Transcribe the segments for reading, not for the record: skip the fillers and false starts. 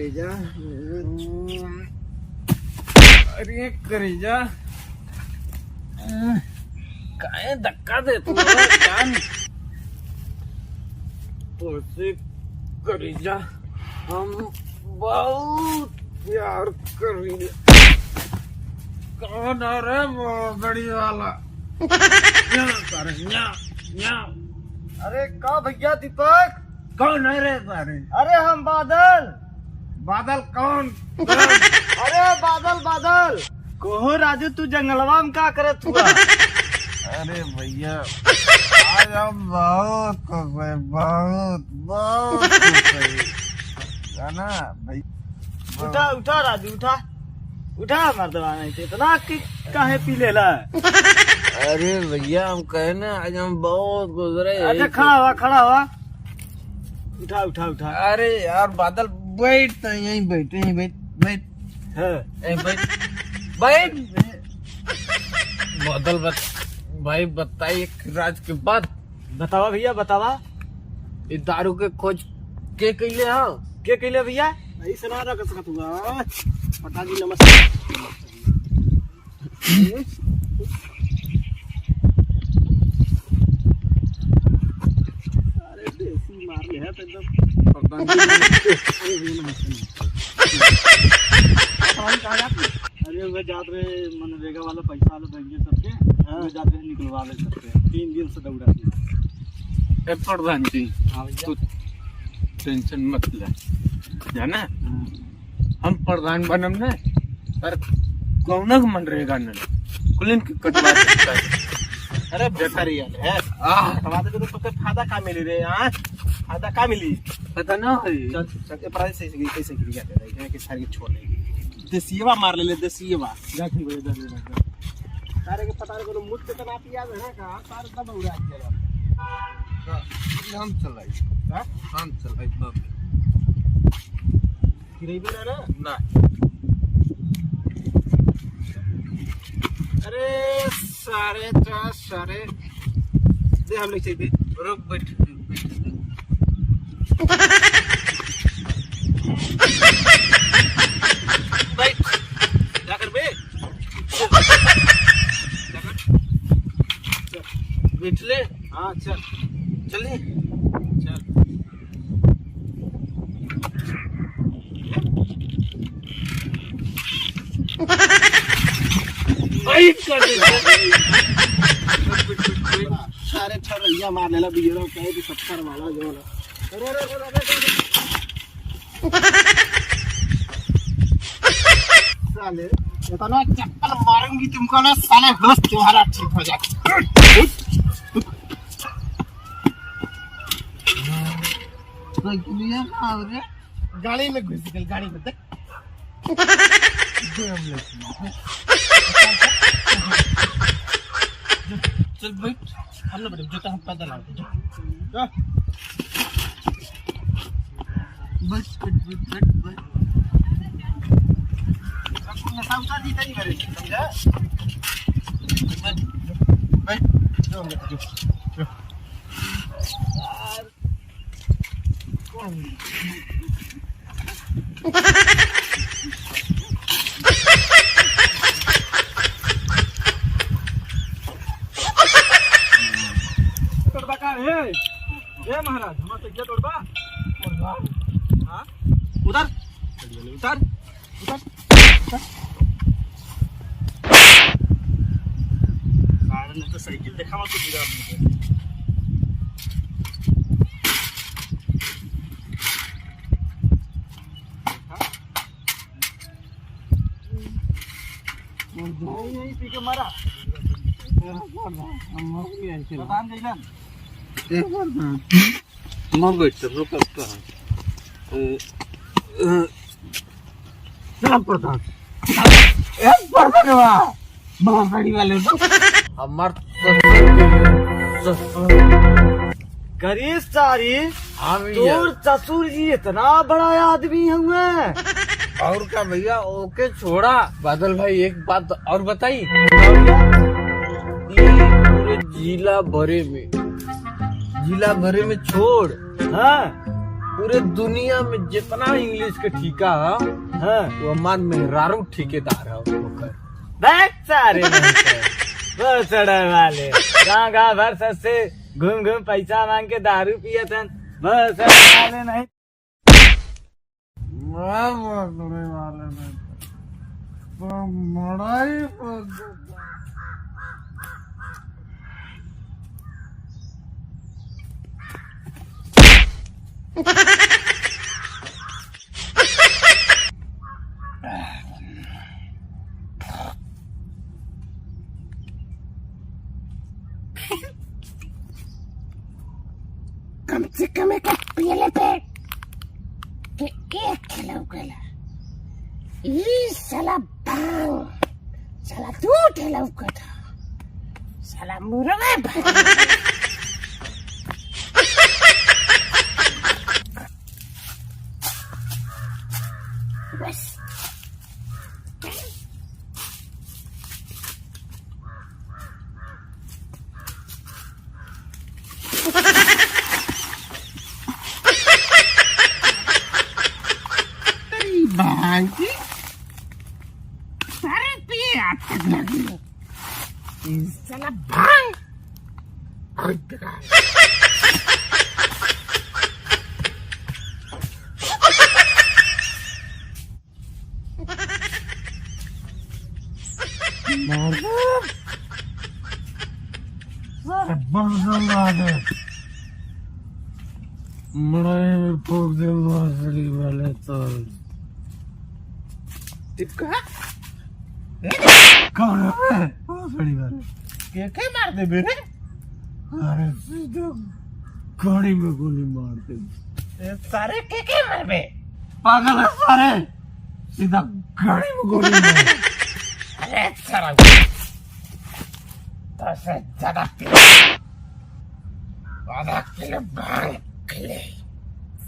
करेजा, अरे करेजा, काहे धक्का दे तू जान, तुझसे करेजा हम बहुत प्यार करेंगे। कौन है रे वो गड़ी वाला? अरे का भैया दीपक, कौन है रे सारे? अरे हम बादल। बादल कौन? अरे बादल बादल कोहो राजू, तू जंगलवा में का करत हुआ? अरे भैया आज हम बहुत खुश है, बहुत बहुत खुश है ना भाई। उठा उठा राजू, उठा उठा, मर्दवा नहीं थे इतना कि काहे पी लेला? अरे भैया हम कहे ना आज हम बहुत गुजरे। अच्छा खड़ा हुआ, खड़ा हुआ, उठा उठा उठा। अरे यार बादल बैठ, तो यहीं बैठे, यहीं बैठ बैठ, है बैठ बैठ। बादल भाई बताइए एक राज के बाद। बतावा भैया, बतावा। ये दारू के खोज के कैले हो? के कैले भैया? ऐसे ना रख सकत हुआ। पटा जी नमस्कार। अरे देसी मार ले है तो एकदम। अरे वे जात रहे मनरेगा वाला पैसा वाला बैंक सबके, वे जात रहे निकलवा ले सकते। 3 दिन से दौड़ा थी। ए प्रधान जी, हाँ भैया, तू टेंशन मत ले, जाना हम प्रधान बनम ना, पर कौन मनरेगा न कुलिन के कटवा सकता है। अरे बेकारी है टमाटर के तो फायदा का मिली रे? यहाँ फायदा का मिली पता ना है। चल चल प्राइस कैसे गिर गया है कि सारी छोड़ ले। देसीवा मार ले, देसीवा जाखी बजे दे तारे के पता रे को मुझ पे तना पिया है ना का तार सब उड़ा दिया। हम चलाई, हां हम चलाई बाप गिरे भी ना ना। अरे सारे तो सारे दे हम लोग चाहिए। रुक बैठ बैठ जाकर बे बैठ ले। हाँ चल चलिए चल। बैठ कर दे। सारे ठरैया मार लेला बियरो कहे कि 70 वाला जो ना। अरे साले इतना चप्पल मारूंगी तुमको ना साले, होश तुम्हारा ठीक हो जाएगा। गाड़ी में घुस गई, गाड़ी में देख। चल बैठ। हम लोग जूता हम पैदल आते हैं। बैठ बैठ बैठ बैठ। साउंड दी नहीं करे समझा? बैठ जो हम लोग जो तोड़बा का है ए महाराज, हम तो क्या तोड़बा? हां उधर उधर उधर कारण ने तो साइकिल देखा मत गिरा मुझे। नहीं पी के मारा प्रधान जैलन मर बैठ रुक का नाम प्रधान एक परवा महागड़ी वाले हमार गरीब सारी तोर ससुर जी इतना बड़ा आदमी हुए। और क्या भैया, ओके छोड़ा। बादल भाई एक बात और बताई, पूरे जिला भरे में छोड़, हाँ पूरे दुनिया में जितना इंग्लिश के ठीका है हाँ वो हमार मेहरारू ठेकेदार है ओकर। बैठ सारे बहुत चढ़े वाले गाँव भर सस्ते घूम घूम पैसा मांग के दारू पिए थे बहुत चढ़े वाले नहीं वाले नहीं तो मड़ाई कम से कम एक पियले पे के एक खिलाऊ गला ई साला भांग साला तू ठेलाऊ कथा साला मुर्गा भांग बस भांग की सारे पिए आते लगी साला भांग कोई बेकार मड़ाई में फूक दे बांसुरी वाले तो टिपका कौन है बांसुरी वाले के मार दे बेरे अरे सीधा गाड़ी में गोली मार दे सारे के मरबे पागल है सारे सीधा गाड़ी में गोली मार अरे सारा तो से ज्यादा आधा किलो भांग खिले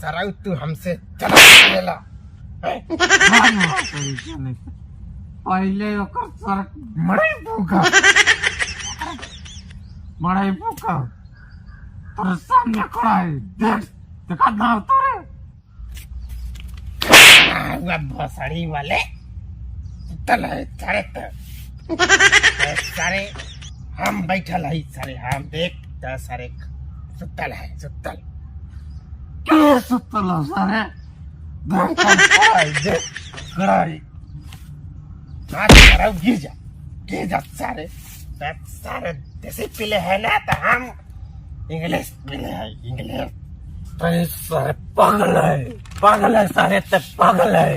सारा तू हमसे ज्यादा लेला पहले ओकर सर मड़ाई फूका तोरे सामने खड़ा है देख देखा ना तोरे हुआ भोसड़ी वाले सुतल है सारे सारे हम बैठल है सारे हम देख सारे सुतल है सुतल क्या सुतल है सारे देख देख खड़ाई सारे गिर जा सारे सारे देसी पीले है ना तो हम इंग्लिश पीले है इंग्लिश सारे पागल है सारे तब पागल है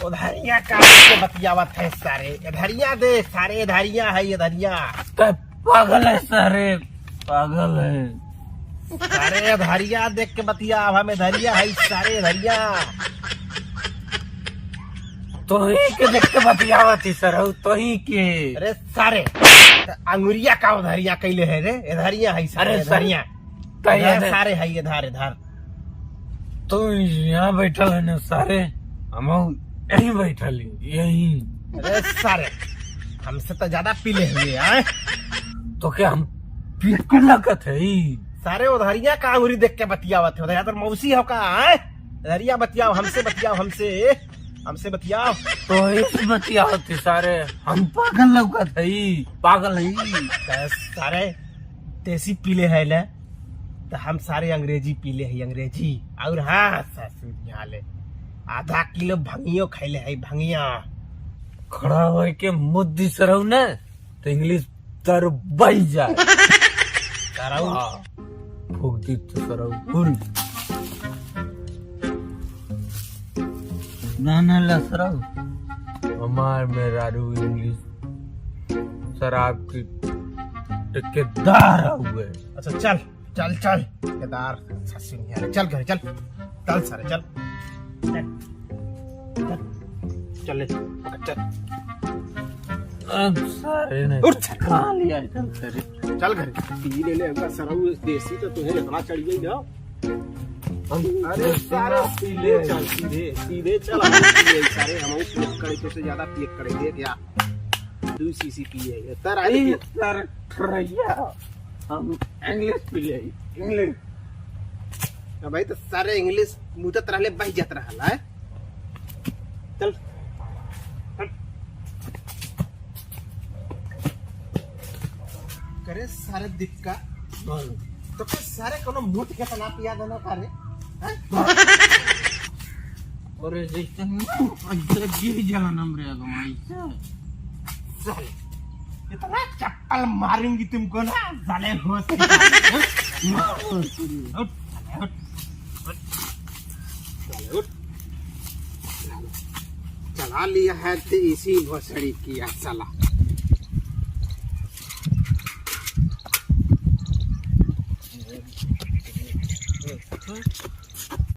उधरिया का के बतियावत है सारे इधरिया दे सारे इधरिया है इधरिया तब पागल है सारे पागल है सारे इधरिया देख के बतिया अब हमें इधरिया है सारे इधरिया तो ही के देख के बतियावती सर तो ही के अरे सारे अंगुरिया का उधरिया कैले है रे इधरिया है सारे अरे इधरिया कहीं सारे है इधर इधर तो यहाँ बैठल है ना सारे हम यहीं बैठल यहीं अरे सारे हमसे तो ज्यादा पीले हुए तो क्या हम पीकर लगत है सारे उधरिया का अंगुरी देख के बतियावत है उधर मौसी हो का इधरिया बतियाओ हमसे बतियाओ हमसे बतियाओ तो इस बतियावती सारे हम पागल लगत है पागल है सारे देसी पीले है ले तो हम सारे अंग्रेजी पीले है अंग्रेजी और हाँ ससुर ले आधा किलो भंगियो खैले है भंगिया खड़ा हो के मुद्दी सरऊ न तो इंग्लिश तर बह जाए सरऊ फूक दी तो सरऊ फुल ना ला सरऊ हमार मेहरारू इंग्लिश शराब की ठेकेदार हुए। अच्छा चल चल चल ठेकेदार ससुर चल घर चल चल सारे चल चल चल अब सारे ने उठ कहाँ लिया चल सारे चल घर पी ले ले सरऊ देसी तो तुम्हें इतना चढ़ गई ना अरे सारे पीले चल सीधे चल सारे हम पियक से ज्यादा पियक करेंगे क्या 2 सीसी पिए तर आई सर खरैया हम इंग्लिश पी ले इंग्लिश अब भाई तो सारे इंग्लिश मुतत रहले बह जात रहल है। चल चल। करे सारे दिक्का तो के सारे कोनो मुठ के तना पिया देना करे और जैसे गिर जाला नंबर गमाई चल इतना चप्पल मारूंगी तुमको ना साले होश चला लिया है तो इसी भोसड़ी किया साला।